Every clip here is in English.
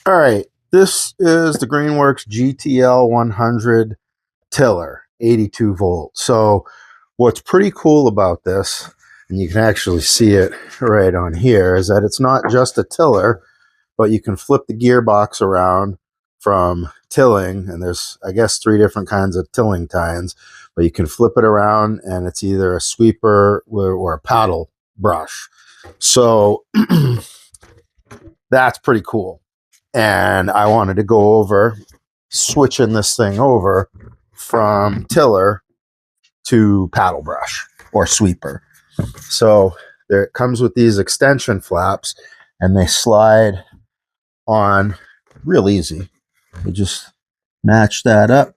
All right, this is the Greenworks GTL100 tiller, 82 volt. So what's pretty cool about this, and you can actually see it right on here, is that it's not just a tiller, but you can flip the gearbox around from tilling, and there's, I guess, 3 different kinds of tilling tines, but you can flip it around and it's either a sweeper or a paddle brush. So that's pretty cool. And I wanted to go over switching this thing over from tiller to paddle brush or sweeper. So there it comes with these extension flaps, and they slide on real easy. You just match that up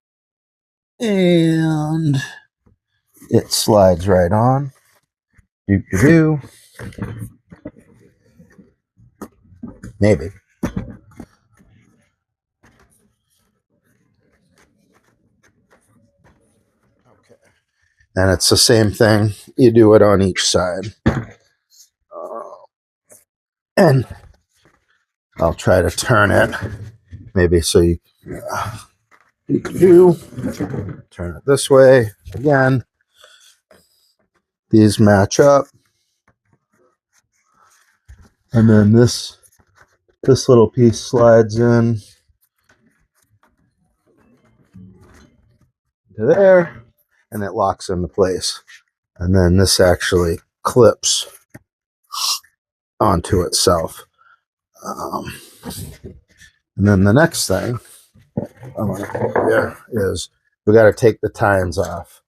and it slides right on. Do maybe. Okay. And it's the same thing. You do it on each side. And I'll try to turn it maybe so you can do. Turn it this way again. These match up. And then this little piece slides in to there, and it locks into place. And then this actually clips onto itself. And then the next thing I'm going to do here is we got to take the tines off.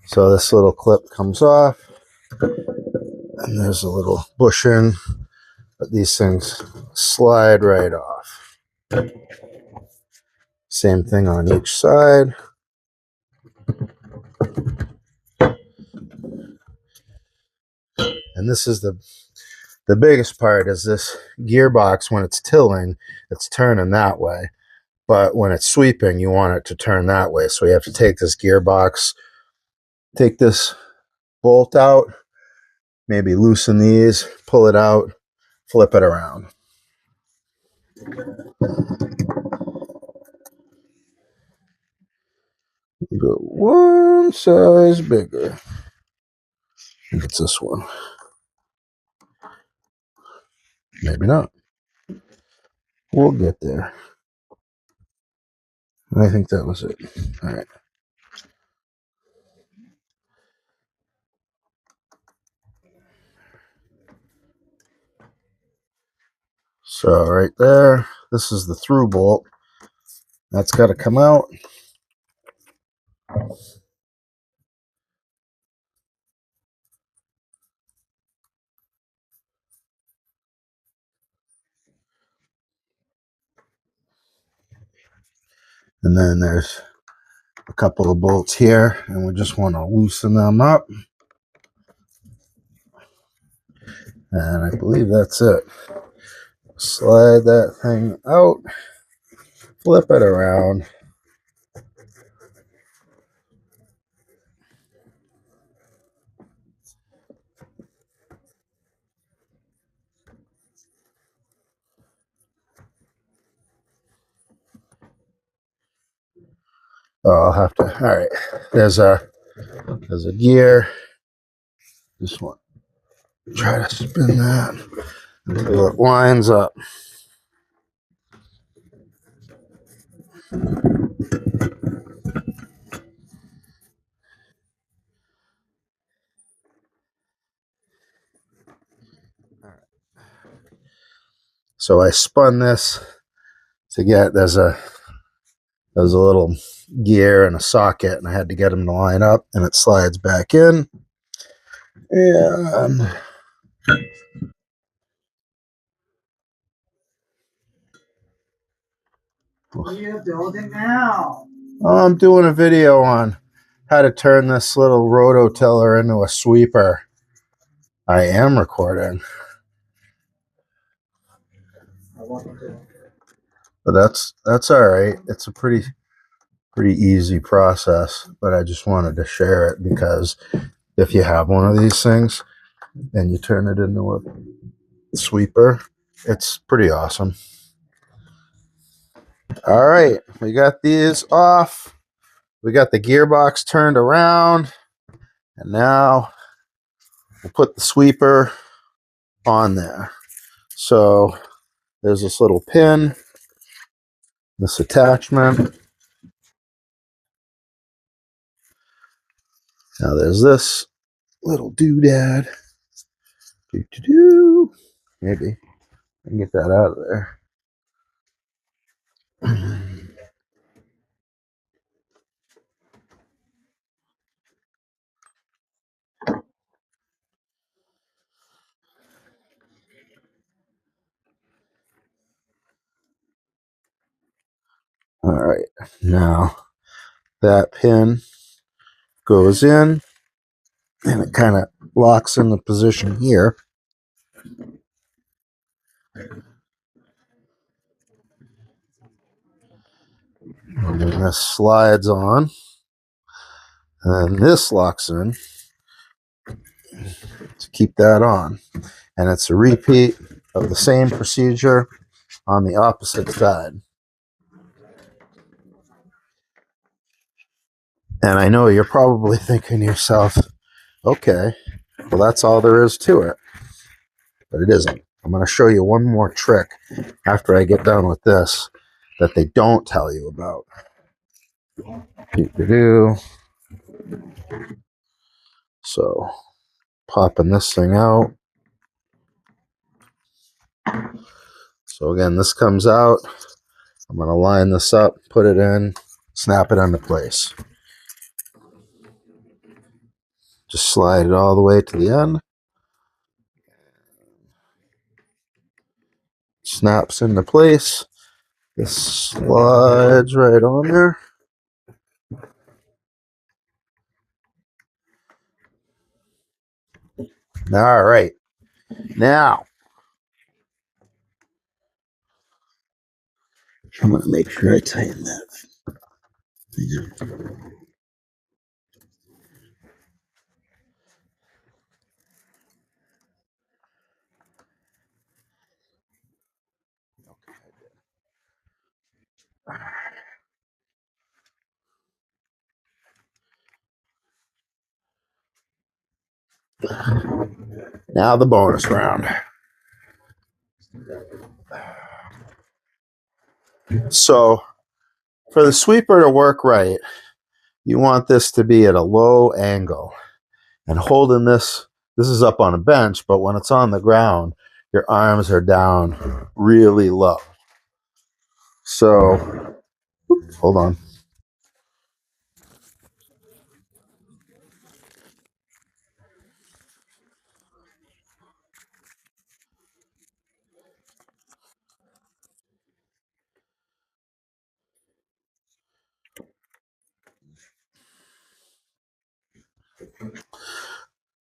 So this little clip comes off, and there's a little bushing, but these things slide right off. Same thing on each side. And this is the biggest part, is this gearbox. When it's tilling, it's turning that way. But when it's sweeping, you want it to turn that way. So we have to take this gearbox, take this bolt out, maybe loosen these, pull it out, flip it around. Go one size bigger. I think it's this one. Maybe not. We'll get there. I think that was it. All right. So right there, this is the through bolt. That's got to come out. And then there's a couple of bolts here, and we just want to loosen them up. And I believe that's it. Slide that thing out, flip it around. Oh, I'll have to. All right. There's a gear. Just want to try to spin that until it lines up. So I spun this to get, there's a little gear and a socket, and I had to get them to line up, and it slides back in. And what are you building now? I'm doing a video on how to turn this little rototiller into a sweeper. I am recording. But that's all right. It's a pretty easy process, but I just wanted to share it, because if you have one of these things and you turn it into a sweeper, it's pretty awesome. All right, we got these off. We got the gearbox turned around. And now we'll put the sweeper on there. So there's this little pin, this attachment. Now there's this little doodad. Doo-doo-doo. Maybe I can get that out of there. All right, now that pin goes in and it kind of locks in the position here. And then this slides on and this locks in to keep that on. And it's a repeat of the same procedure on the opposite side. And I know you're probably thinking to yourself, okay, well, that's all there is to it. But it isn't. I'm going to show you one more trick after I get done with this that they don't tell you about. So, popping this thing out. So again, this comes out. I'm going to line this up, put it in, snap it into place. Just slide it all the way to the end. Snaps into place. This slides right on there. All right. Now, I'm going to make sure I tighten that. Now the bonus round. So for the sweeper to work right, you want this to be at a low angle. And holding this is up on a bench, but when it's on the ground, your arms are down really low. So, hold on.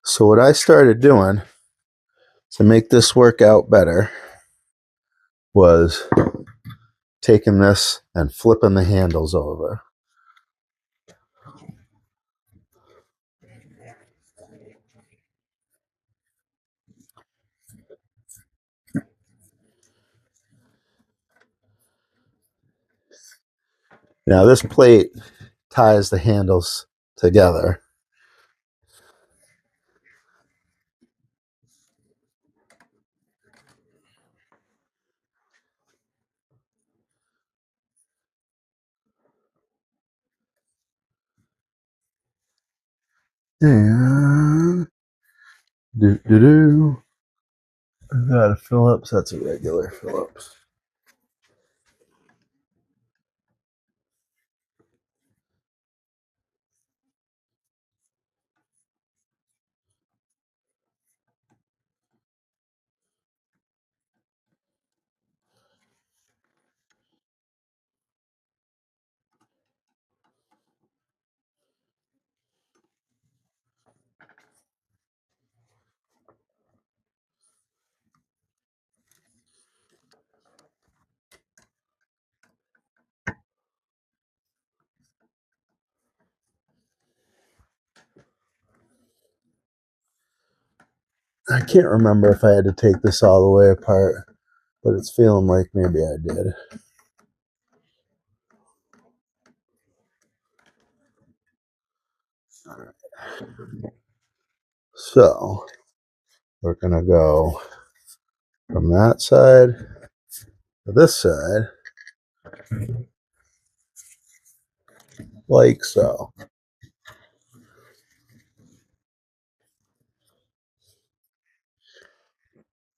So what I started doing to make this work out better was taking this and flipping the handles over. Now this plate ties the handles together. And is that a Phillips? That's a regular Phillips. I can't remember if I had to take this all the way apart, but it's feeling like maybe I did. All right. So we're gonna go from that side to this side, like so.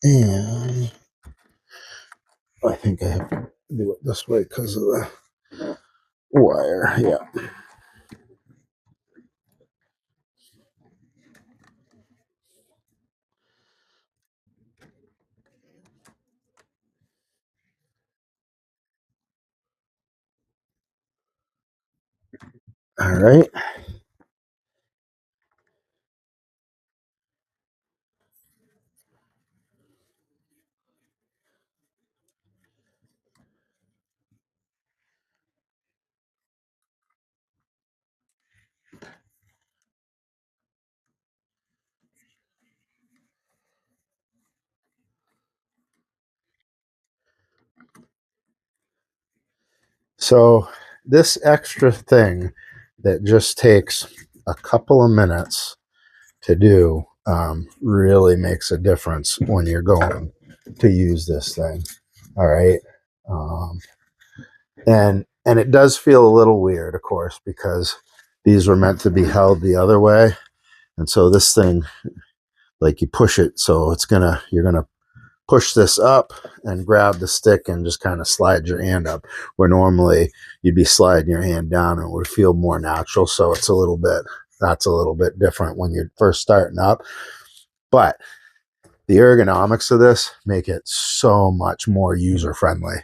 And I think I have to do it this way because of the wire. Yeah. All right. So this extra thing that just takes a couple of minutes to do really makes a difference when you're going to use this thing. All right. Um, and it does feel a little weird, of course, because these were meant to be held the other way. And so this thing, like you push it, so you're gonna push this up and grab the stick and just kind of slide your hand up, where normally you'd be sliding your hand down and it would feel more natural. So that's a little bit different when you're first starting up. But the ergonomics of this make it so much more user friendly.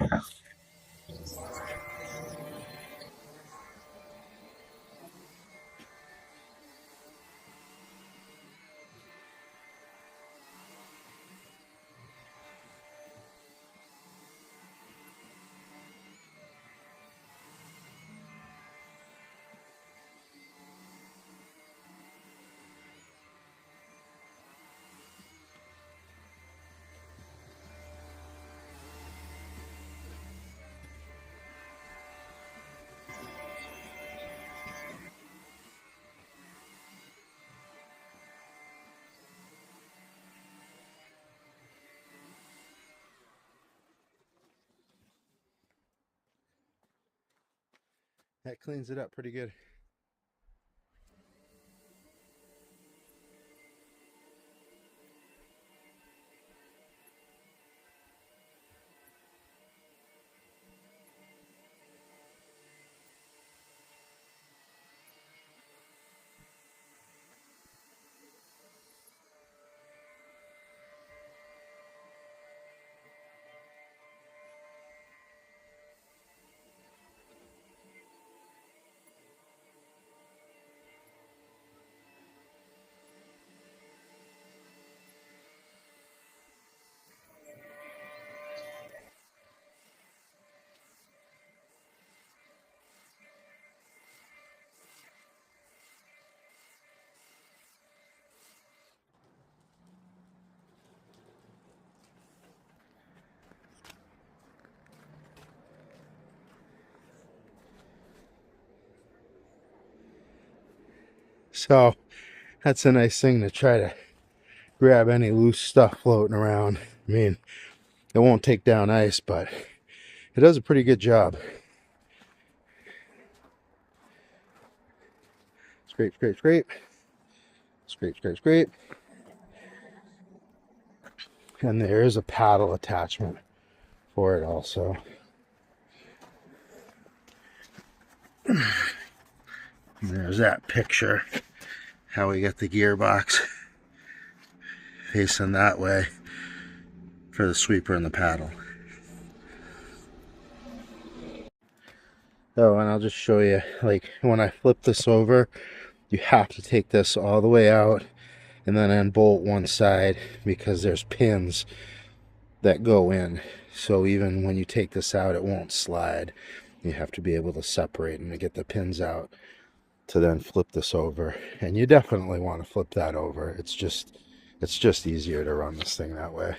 That cleans it up pretty good. So that's a nice thing to try to grab any loose stuff floating around. I mean, it won't take down ice, but it does a pretty good job. Scrape, scrape, scrape. Scrape, scrape, scrape. And there is a paddle attachment for it also. And there's that picture, how we got the gearbox facing that way for the sweeper and the paddle. Oh, and I'll just show you, like when I flip this over, you have to take this all the way out and then unbolt one side because there's pins that go in. So even when you take this out, it won't slide. You have to be able to separate and to get the pins out to then flip this over. And you definitely want to flip that over. It's just easier to run this thing that way.